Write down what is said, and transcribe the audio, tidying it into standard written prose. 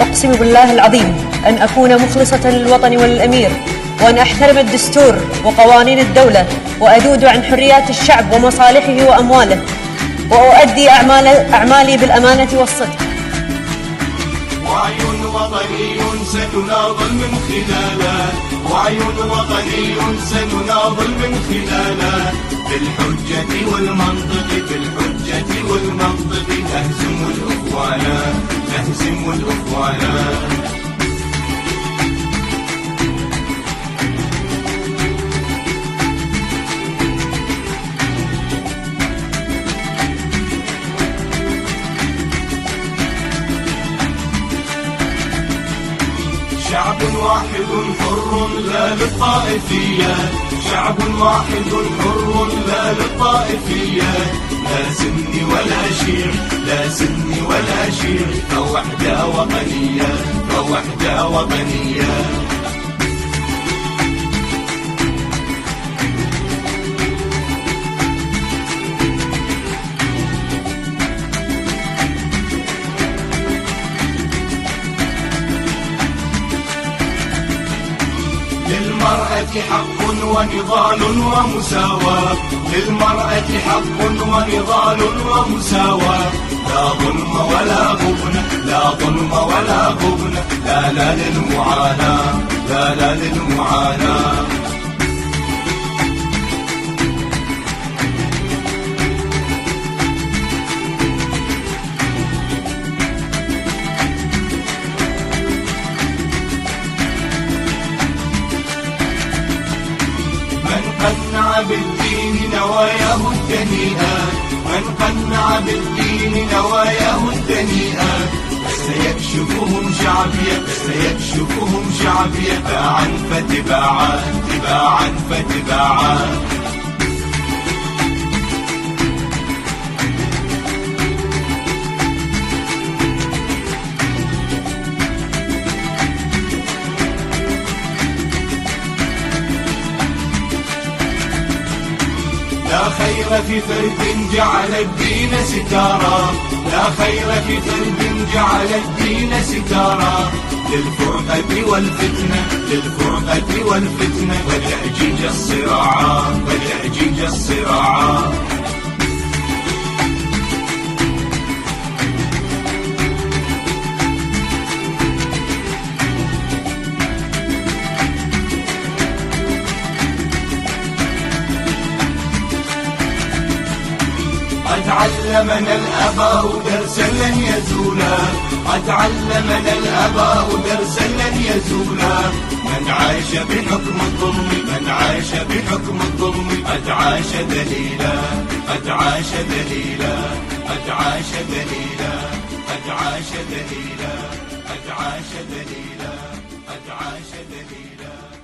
أقسم بالله العظيم أن أكون مخلصة للوطن والأمير، وأن أحترم الدستور وقوانين الدولة، وأذود عن حريات الشعب ومصالحه وأمواله، وأؤدي أعمالي بالأمانة والصدق. وعي وطني سنناضل من خلاله، وعي وطني سنناضل من خلاله، بالحجة والمنطق، بالحجة والمنطق نهزم الأخوانا، نهزم الأخوانا. شعب واحد حر لا للطائفية، شعب واحد حر لا للطائفية، لا سني ولا شيعي، لا سني ولا شيعي، فوحدة وطنية، فوحدة وطنية. للمرأة حق ونضال ومساواة، للمرأة حق ونضال ومساواة، لا ظلم ولا غبن، لا ظلم ولا غبن، لا لا للمعاناة، لا لا للمعاناة. قنع بالدين نواياه الدنيئة، من قنع بالدين نواياه الدنيئة، فسيكشفهم شعبية، فسيكشفهم شعبية، تباعا فتباعا، تباعا فتباعا. لا خير في فرد جعل الدين ستارا، لا خير في فرد جعل الدين ستارا، للفرقة والفتنة، للفرقة والفتنة، وتأجيج الصراعات، وتأجيج الصراعات. قد علمنا الآباء درسا لن يزولا، قد علمنا الآباء درسا لن يزولا، من عاش بحكم الظلم، من عاش بحكم الظلم، قد عاش دليلا، قد عاش دليلا، قد عاش دليلا، قد عاش دليلا، قد عاش دليلا، قد عاش دليلا.